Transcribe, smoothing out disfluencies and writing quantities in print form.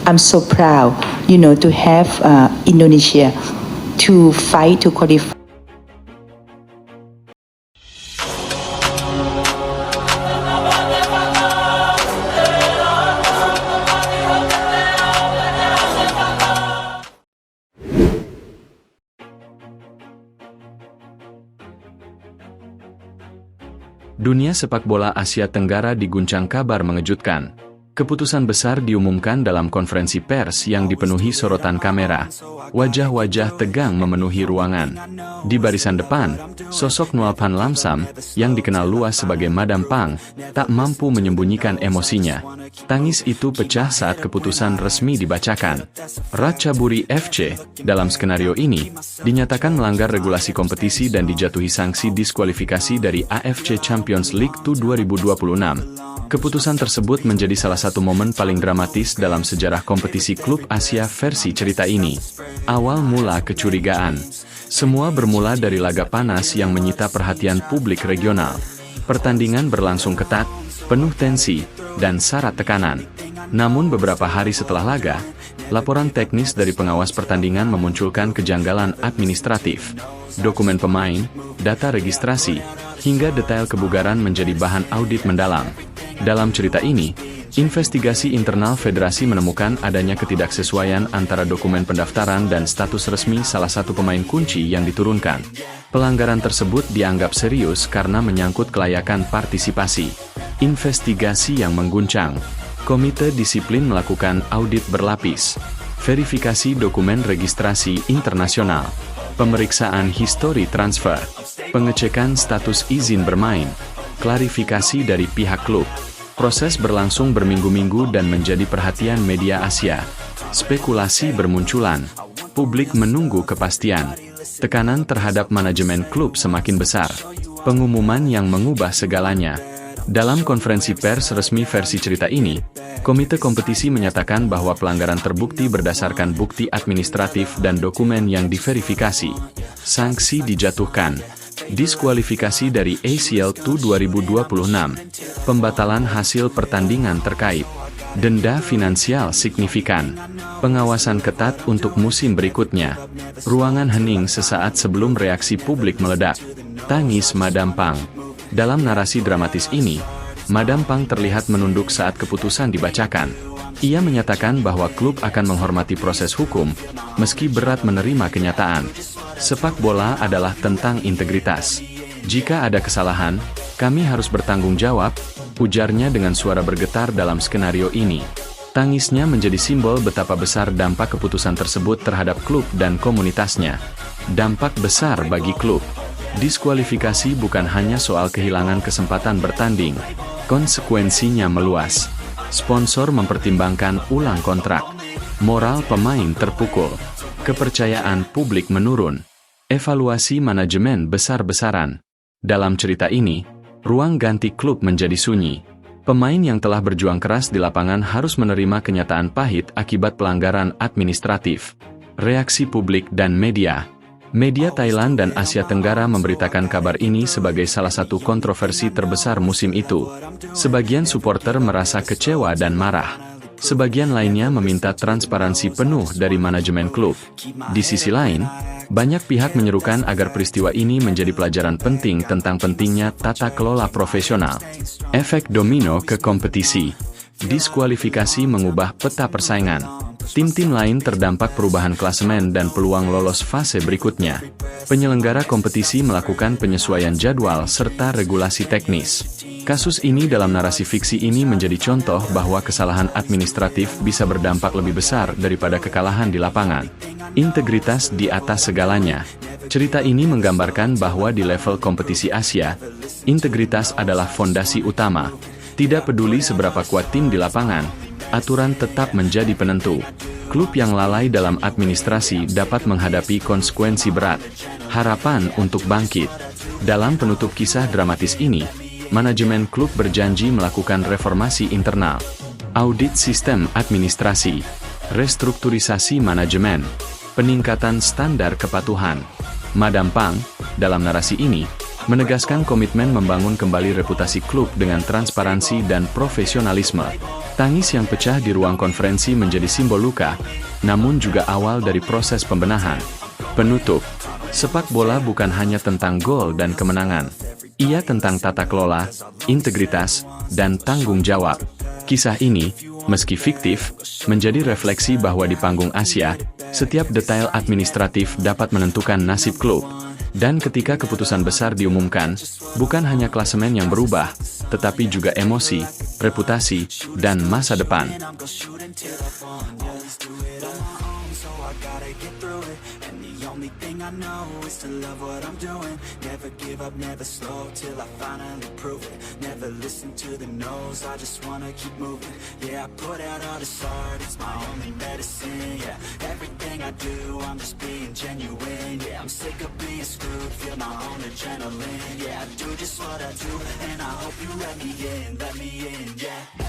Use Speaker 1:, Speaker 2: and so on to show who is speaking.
Speaker 1: I'm so proud, to have Indonesia to fight to qualify.
Speaker 2: Dunia sepak bola Asia Tenggara diguncang kabar mengejutkan. Keputusan besar diumumkan dalam konferensi pers yang dipenuhi sorotan kamera. Wajah-wajah tegang memenuhi ruangan. Di barisan depan, sosok Nualpan Lamsam, yang dikenal luas sebagai Madam Pang, tak mampu menyembunyikan emosinya. Tangis itu pecah saat keputusan resmi dibacakan. Ratchaburi FC, dalam skenario ini, dinyatakan melanggar regulasi kompetisi dan dijatuhi sanksi diskualifikasi dari AFC Champions League 2026. Keputusan tersebut menjadi salah satu momen paling dramatis dalam sejarah kompetisi klub Asia versi cerita ini. Awal mula kecurigaan. Semua bermula dari laga panas yang menyita perhatian publik regional. Pertandingan berlangsung ketat, penuh tensi, dan syarat tekanan. Namun beberapa hari setelah laga, laporan teknis dari pengawas pertandingan memunculkan kejanggalan administratif. Dokumen pemain, data registrasi, hingga detail kebugaran menjadi bahan audit mendalam. Dalam cerita ini, investigasi internal federasi menemukan adanya ketidaksesuaian antara dokumen pendaftaran dan status resmi salah satu pemain kunci yang diturunkan. Pelanggaran tersebut dianggap serius karena menyangkut kelayakan partisipasi. Investigasi yang mengguncang. Komite Disiplin melakukan audit berlapis. Verifikasi dokumen registrasi internasional. Pemeriksaan histori transfer. Pengecekan status izin bermain. Klarifikasi dari pihak klub. Proses berlangsung berminggu-minggu dan menjadi perhatian media Asia. Spekulasi bermunculan. Publik menunggu kepastian. Tekanan terhadap manajemen klub semakin besar. Pengumuman yang mengubah segalanya. Dalam konferensi pers resmi versi cerita ini, komite kompetisi menyatakan bahwa pelanggaran terbukti berdasarkan bukti administratif dan dokumen yang diverifikasi. Sanksi dijatuhkan. Diskualifikasi dari ACL 2026, pembatalan hasil pertandingan terkait, denda finansial signifikan, pengawasan ketat untuk musim berikutnya, ruangan hening sesaat sebelum reaksi publik meledak, tangis Madam Pang. Dalam narasi dramatis ini, Madam Pang terlihat menunduk saat keputusan dibacakan. Ia menyatakan bahwa klub akan menghormati proses hukum, meski berat menerima kenyataan. Sepak bola adalah tentang integritas. Jika ada kesalahan, kami harus bertanggung jawab, ujarnya dengan suara bergetar dalam skenario ini. Tangisnya menjadi simbol betapa besar dampak keputusan tersebut terhadap klub dan komunitasnya. Dampak besar bagi klub. Diskualifikasi bukan hanya soal kehilangan kesempatan bertanding, konsekuensinya meluas. Sponsor mempertimbangkan ulang kontrak. Moral pemain terpukul. Kepercayaan publik menurun. Evaluasi manajemen besar-besaran. Dalam cerita ini, ruang ganti klub menjadi sunyi. Pemain yang telah berjuang keras di lapangan harus menerima kenyataan pahit akibat pelanggaran administratif. Reaksi publik dan media. Media Thailand dan Asia Tenggara memberitakan kabar ini sebagai salah satu kontroversi terbesar musim itu. Sebagian supporter merasa kecewa dan marah. Sebagian lainnya meminta transparansi penuh dari manajemen klub. Di sisi lain, banyak pihak menyerukan agar peristiwa ini menjadi pelajaran penting tentang pentingnya tata kelola profesional. Efek domino ke kompetisi. Diskualifikasi mengubah peta persaingan. Tim-tim lain terdampak perubahan klasemen dan peluang lolos fase berikutnya. Penyelenggara kompetisi melakukan penyesuaian jadwal serta regulasi teknis. Kasus ini dalam narasi fiksi ini menjadi contoh bahwa kesalahan administratif bisa berdampak lebih besar daripada kekalahan di lapangan. Integritas di atas segalanya. Cerita ini menggambarkan bahwa di level kompetisi Asia, integritas adalah fondasi utama. Tidak peduli seberapa kuat tim di lapangan, aturan tetap menjadi penentu. Klub yang lalai dalam administrasi dapat menghadapi konsekuensi berat. Harapan untuk bangkit. Dalam penutup kisah dramatis ini, manajemen klub berjanji melakukan reformasi internal, audit sistem administrasi, restrukturisasi manajemen, peningkatan standar kepatuhan. Madam Pang, dalam narasi ini, menegaskan komitmen membangun kembali reputasi klub dengan transparansi dan profesionalisme. Tangis yang pecah di ruang konferensi menjadi simbol luka, namun juga awal dari proses pembenahan. Penutup, sepak bola bukan hanya tentang gol dan kemenangan. Ia tentang tata kelola, integritas, dan tanggung jawab. Kisah ini, meski fiktif, menjadi refleksi bahwa di panggung Asia, setiap detail administratif dapat menentukan nasib klub. Dan ketika keputusan besar diumumkan, bukan hanya klasemen yang berubah, tetapi juga emosi, reputasi, dan masa depan.
Speaker 3: Only thing I know is to love what I'm doing. Never give up, never slow till I finally prove it. Never listen to the no's, I just wanna keep moving. Yeah, I put out all this art, it's my only medicine. Yeah, everything I do, I'm just being genuine. Yeah, I'm sick of being screwed, feel my own adrenaline. Yeah, I do just what I do, and I hope you let me in, yeah.